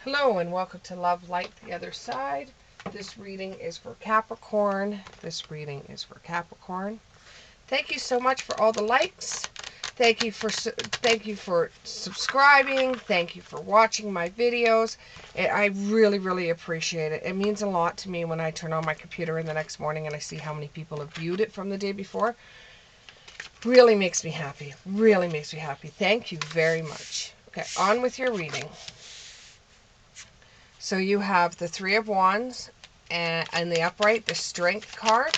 Hello and welcome to Love Light the Other Side. This reading is for Capricorn. This reading is for Capricorn. Thank you so much for all the likes. Thank you for subscribing. Thank you for watching my videos. I really appreciate it. It means a lot to me when I turn on my computer in the next morning and I see how many people have viewed it from the day before. Really makes me happy. Really makes me happy. Thank you very much. Okay, on with your reading. So you have the Three of Wands and the upright, the Strength card.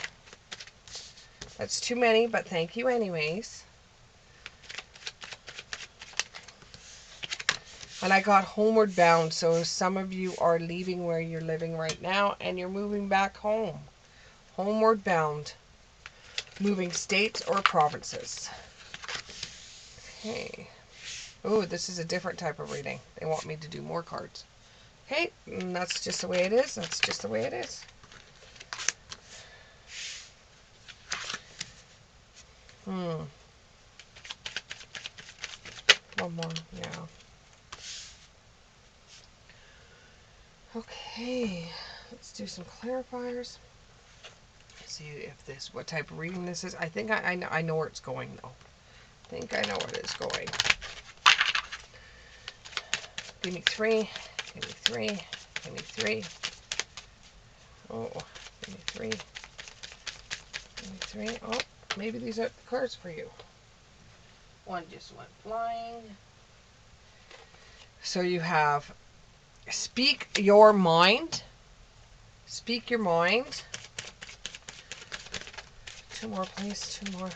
That's too many, but thank you anyways. And I got Homeward Bound, so some of you are leaving where you're living right now and you're moving back home. Homeward Bound. Moving states or provinces. Okay. Oh, this is a different type of reading. They want me to do more cards. Okay, and that's just the way it is. That's just the way it is. One more, yeah. Okay, let's do some clarifiers. See if what type of reading this is. I think I know where it's going though. I think I know where it is going. Give me three. Give me three. Give me three. Oh, give me three. Give me three. Oh, maybe these are the cards for you. One just went flying. So you have speak your mind. Speak your mind. Two more, please. Two more.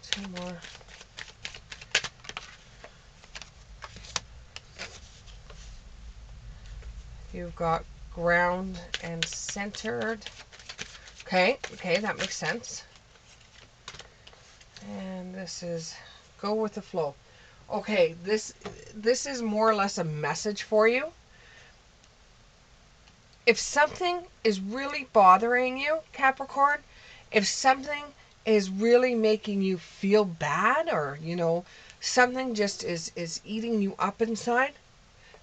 Two more. You've got ground and centered. Okay, that makes sense. And this is go with the flow. Okay, this is more or less a message for you. If something is really bothering you, Capricorn, if something is really making you feel bad, or something just is eating you up inside,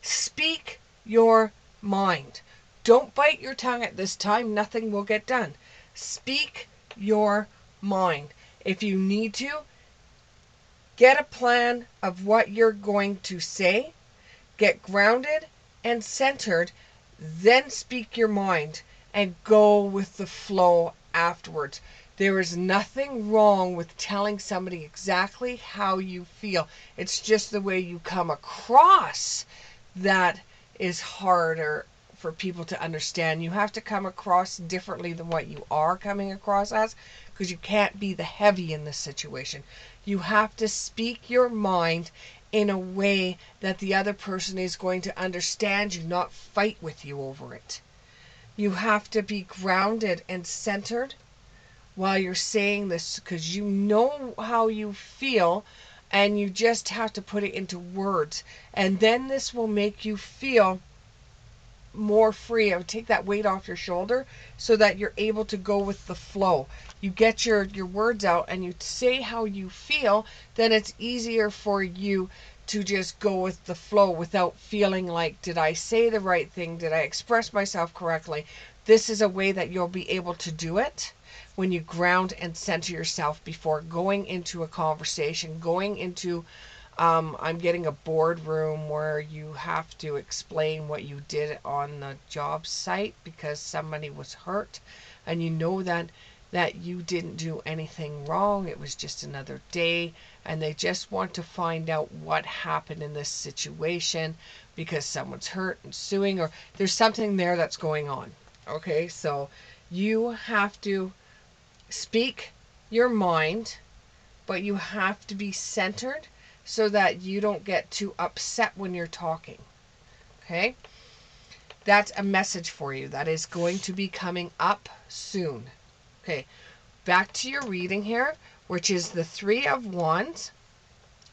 speak your mind. Don't bite your tongue at this time. Nothing will get done. Speak your mind. If you need to, get a plan of what you're going to say. Get grounded and centered. Then speak your mind and go with the flow afterwards. There is nothing wrong with telling somebody exactly how you feel. It's just the way you come across that is harder for people to understand. You have to come across differently than what you are coming across as, because you can't be the heavy in this situation. You have to speak your mind in a way that the other person is going to understand you, not fight with you over it. You have to be grounded and centered while you're saying this, because you know how you feel and you just have to put it into words. And then this will make you feel more free. It would take that weight off your shoulder so that you're able to go with the flow. You get your words out and you say how you feel, then it's easier for you to just go with the flow without feeling like, did I say the right thing? Did I express myself correctly? This is a way that you'll be able to do it when you ground and center yourself before going into a conversation, going into I'm getting a boardroom where you have to explain what you did on the job site because somebody was hurt, and you know that you didn't do anything wrong. It was just another day, and they just want to find out what happened in this situation because someone's hurt and suing, or there's something there that's going on. Okay, so you have to speak your mind, but you have to be centered so that you don't get too upset when you're talking. Okay? That's a message for you that is going to be coming up soon. Okay, back to your reading here, which is the Three of Wands.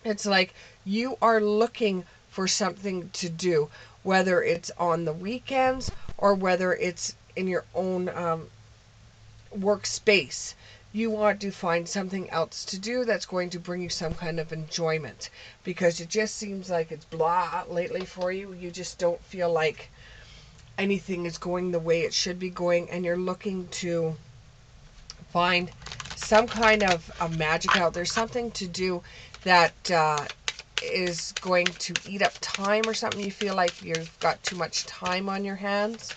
It's like you are looking for something to do, whether it's on the weekends or whether it's in your own workspace. you want to find something else to do that's going to bring you some kind of enjoyment, because it just seems like it's blah lately for you. You just don't feel like anything is going the way it should be going, and you're looking to find some kind of a magic out there, something to do that is going to eat up time or something. You feel like you've got too much time on your hands,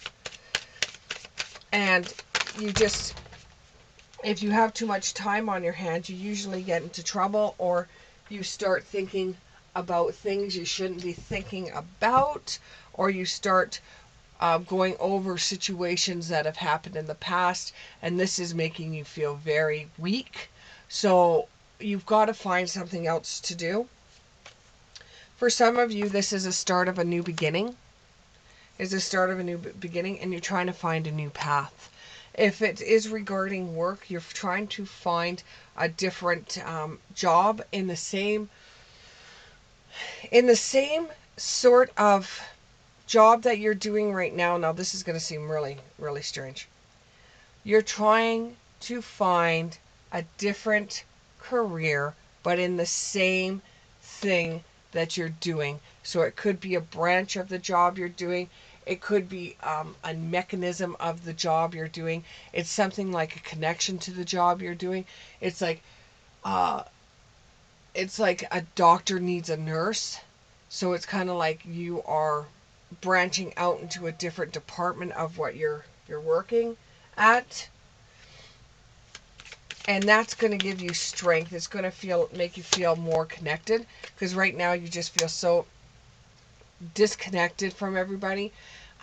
and you just, if you have too much time on your hands, you usually get into trouble, or you start thinking about things you shouldn't be thinking about, or you start going over situations that have happened in the past, and this is making you feel very weak. So you've got to find something else to do. For some of you, this is a start of a new beginning. Is a start of a new beginning, and you're trying to find a new path. If it is regarding work, you're trying to find a different job in the same sort of job that you're doing right now. Now, this is going to seem really, really strange. You're trying to find a different career, but in the same thing that you're doing. So it could be a branch of the job you're doing. It could be a mechanism of the job you're doing. It's something like a connection to the job you're doing. It's like a doctor needs a nurse. So it's kind of like you are branching out into a different department of what you're working at. And that's going to give you strength. It's going to make you feel more connected, because right now you just feel so disconnected from everybody,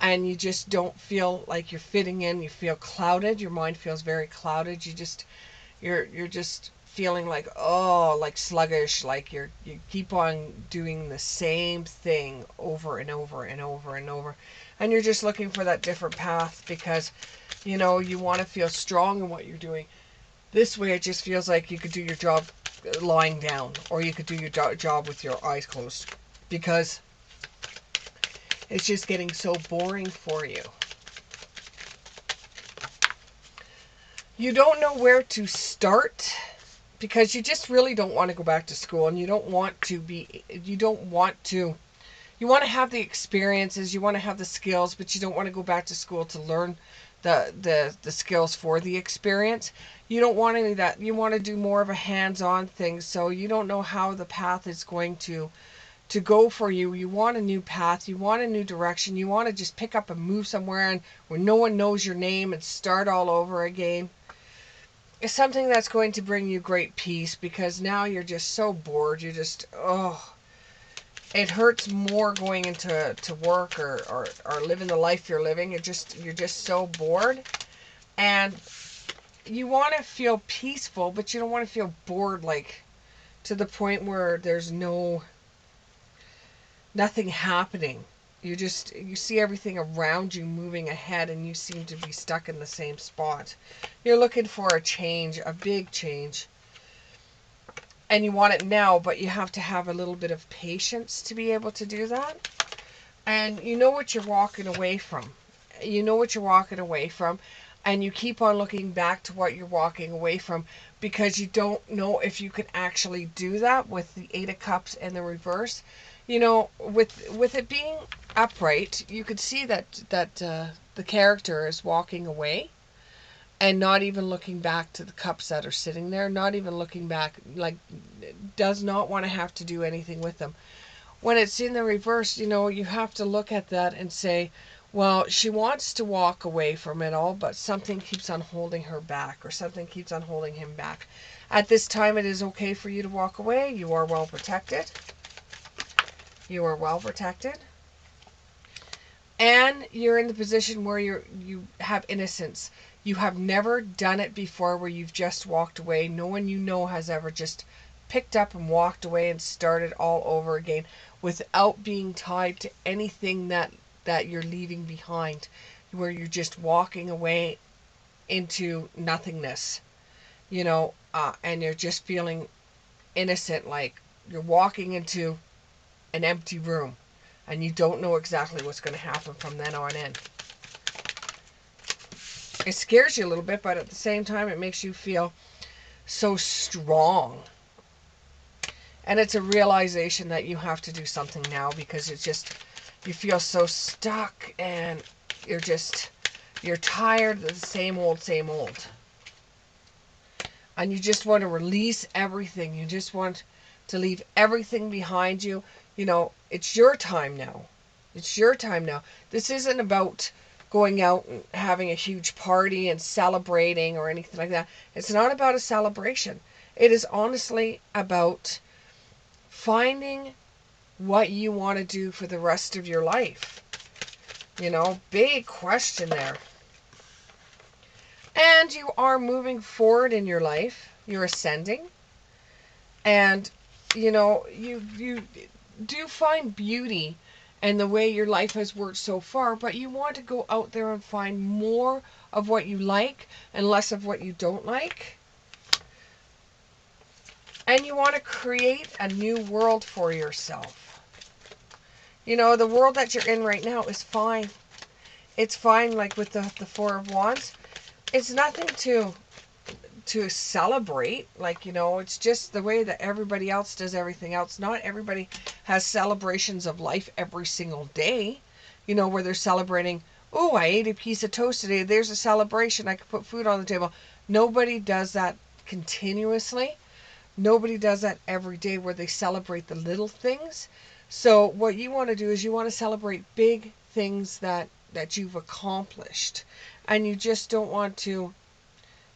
and you just don't feel like you're fitting in. You feel clouded. Your mind feels very clouded. You're just feeling like, oh, like sluggish, like you keep on doing the same thing over and over and over and over, and you're just looking for that different path, because you want to feel strong in what you're doing. This way, it just feels like you could do your job lying down, or you could do your job with your eyes closed, because it's just getting so boring for you. You don't know where to start, because you just really don't want to go back to school, and you want to have the experiences, you want to have the skills, but you don't want to go back to school to learn the skills for the experience. You don't want any of that. You want to do more of a hands-on thing, so you don't know how the path is going to go for you. You want a new path, you want a new direction, you want to just pick up and move somewhere and where no one knows your name and start all over again. It's something that's going to bring you great peace, because now you're just so bored. You just, it hurts more going into work or living the life you're living. You're just so bored, and you want to feel peaceful, but you don't want to feel bored, like to the point where there's nothing happening. You see everything around you moving ahead, and you seem to be stuck in the same spot. You're looking for a change, a big change. And you want it now, but you have to have a little bit of patience to be able to do that. And you know what you're walking away from. You know what you're walking away from. And you keep on looking back to what you're walking away from, because you don't know if you can actually do that with the Eight of Cups and the reverse. With it being upright, you could see that the character is walking away, and not even looking back to the cups that are sitting there, not even looking back, like does not want to have to do anything with them. When it's in the reverse, you have to look at that and say, well, she wants to walk away from it all, but something keeps on holding her back, or something keeps on holding him back. At this time, it is okay for you to walk away. You are well protected. You are well protected. And you're in the position where you have innocence. You have never done it before, where you've just walked away. No one has ever just picked up and walked away and started all over again without being tied to anything that you're leaving behind, where you're just walking away into nothingness, and you're just feeling innocent, like you're walking into an empty room, and you don't know exactly what's going to happen from then on in. It scares you a little bit, but at the same time, it makes you feel so strong. And it's a realization that you have to do something now, because it's just, you feel so stuck, and you're tired of the same old, same old. And you just want to release everything. You just want to leave everything behind you. You know, it's your time now. It's your time now. This isn't about going out and having a huge party and celebrating or anything like that. It's not about a celebration. It is honestly about finding what you want to do for the rest of your life. You know, big question there. And you are moving forward in your life. You're ascending. And, you know, you do find beauty in the way your life has worked so far, but you want to go out there and find more of what you like and less of what you don't like. And you want to create a new world for yourself. You know, the world that you're in right now is fine. It's fine, like with the Four of Wands. It's nothing to celebrate. Like, you know, it's just the way that everybody else does everything else. Not everybody has celebrations of life every single day, you know, where they're celebrating, oh, I ate a piece of toast today, there's a celebration, I could put food on the table. Nobody does that continuously. Nobody does that every day, where they celebrate the little things. So what you want to do is you want to celebrate big things that you've accomplished, and you just don't want to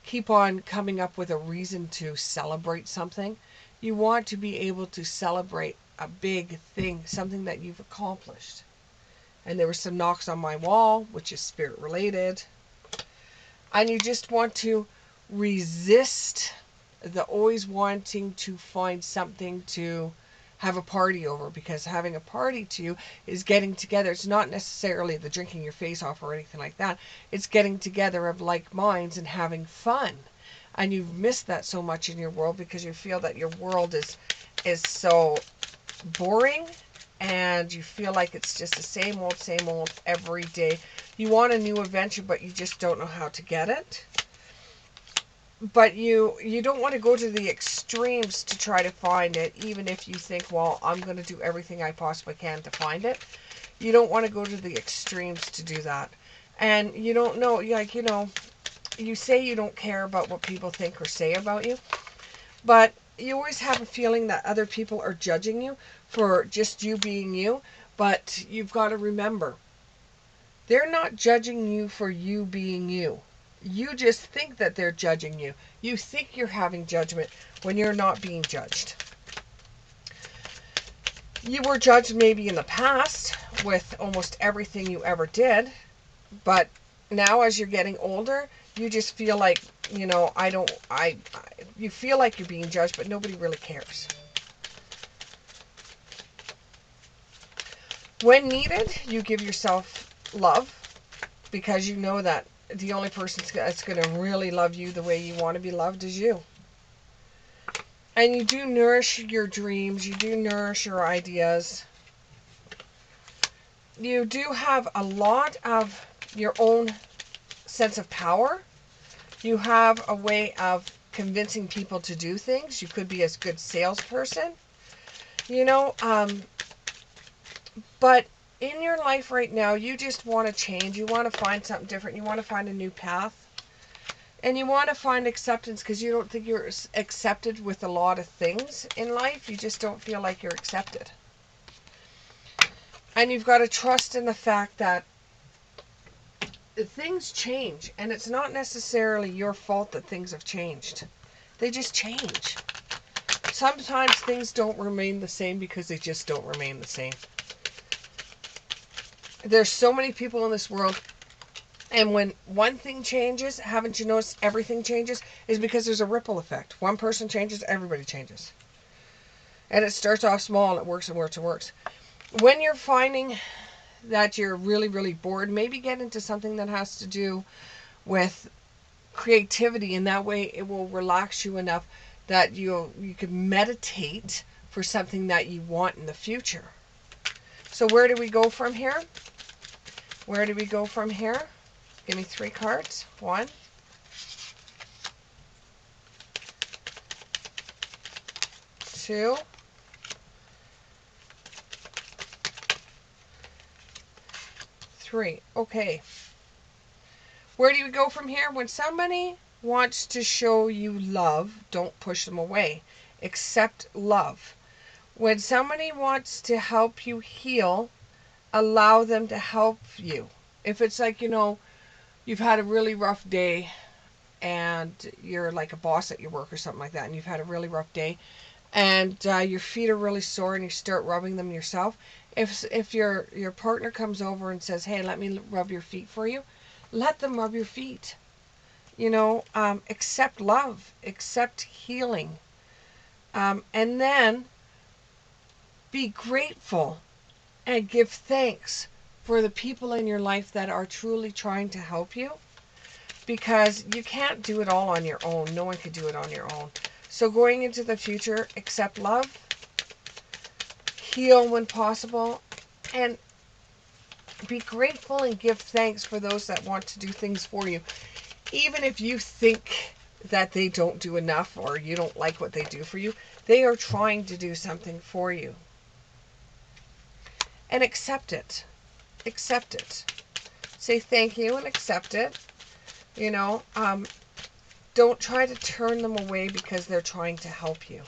keep on coming up with a reason to celebrate something. You want to be able to celebrate a big thing, something that you've accomplished. And there were some knocks on my wall, which is spirit related. And you just want to resist the always wanting to find something to have a party over, because having a party to you is getting together. It's not necessarily the drinking your face off or anything like that. It's getting together of like minds and having fun. And you've missed that so much in your world, because you feel that your world is so boring, and you feel like it's just the same old every day. You want a new adventure, but you just don't know how to get it. But you don't want to go to the extremes to try to find it, even if you think, well, I'm going to do everything I possibly can to find it. You don't want to go to the extremes to do that. And you don't know, like, you know, you say you don't care about what people think or say about you, but you always have a feeling that other people are judging you for just you being you. But you've got to remember, they're not judging you for you being you. You just think that they're judging you. You think you're having judgment when you're not being judged. You were judged maybe in the past with almost everything you ever did, but now as you're getting older, you just feel like, you know, you feel like you're being judged, but nobody really cares. When needed, you give yourself love, because you know that the only person that's going to really love you the way you want to be loved is you. And you do nourish your dreams. You do nourish your ideas. You do have a lot of your own sense of power. You have a way of convincing people to do things. You could be a good salesperson, you know, but in your life right now, you just want to change. You want to find something different. You want to find a new path. And you want to find acceptance, because you don't think you're accepted with a lot of things in life. You just don't feel like you're accepted. And you've got to trust in the fact that things change. And it's not necessarily your fault that things have changed. They just change. Sometimes things don't remain the same because they just don't remain the same. There's so many people in this world, and when one thing changes, haven't you noticed everything changes? Is because there's a ripple effect. One person changes, everybody changes. And it starts off small and it works and works and works. When you're finding that you're really, really bored, maybe get into something that has to do with creativity, and that way it will relax you enough that you can meditate for something that you want in the future. So where do we go from here? Where do we go from here? Give me 3 cards. 1, 2, 3. Okay. Where do you go from here? When somebody wants to show you love, don't push them away. Accept love. When somebody wants to help you heal, allow them to help you. If it's like, you've had a really rough day and you're like a boss at your work or something like that, and you've had a really rough day, and your feet are really sore and you start rubbing them yourself. If your partner comes over and says, hey, let me rub your feet for you, let them rub your feet. Accept love, accept healing, and then be grateful and give thanks for the people in your life that are truly trying to help you, because you can't do it all on your own. No one can do it on your own. So going into the future, accept love, heal when possible, and be grateful and give thanks for those that want to do things for you. Even if you think that they don't do enough or you don't like what they do for you, they are trying to do something for you. And accept it. Accept it. Say thank you and accept it. Don't try to turn them away because they're trying to help you.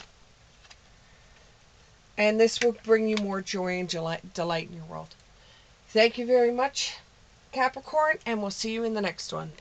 And this will bring you more joy and delight in your world. Thank you very much, Capricorn, and we'll see you in the next one.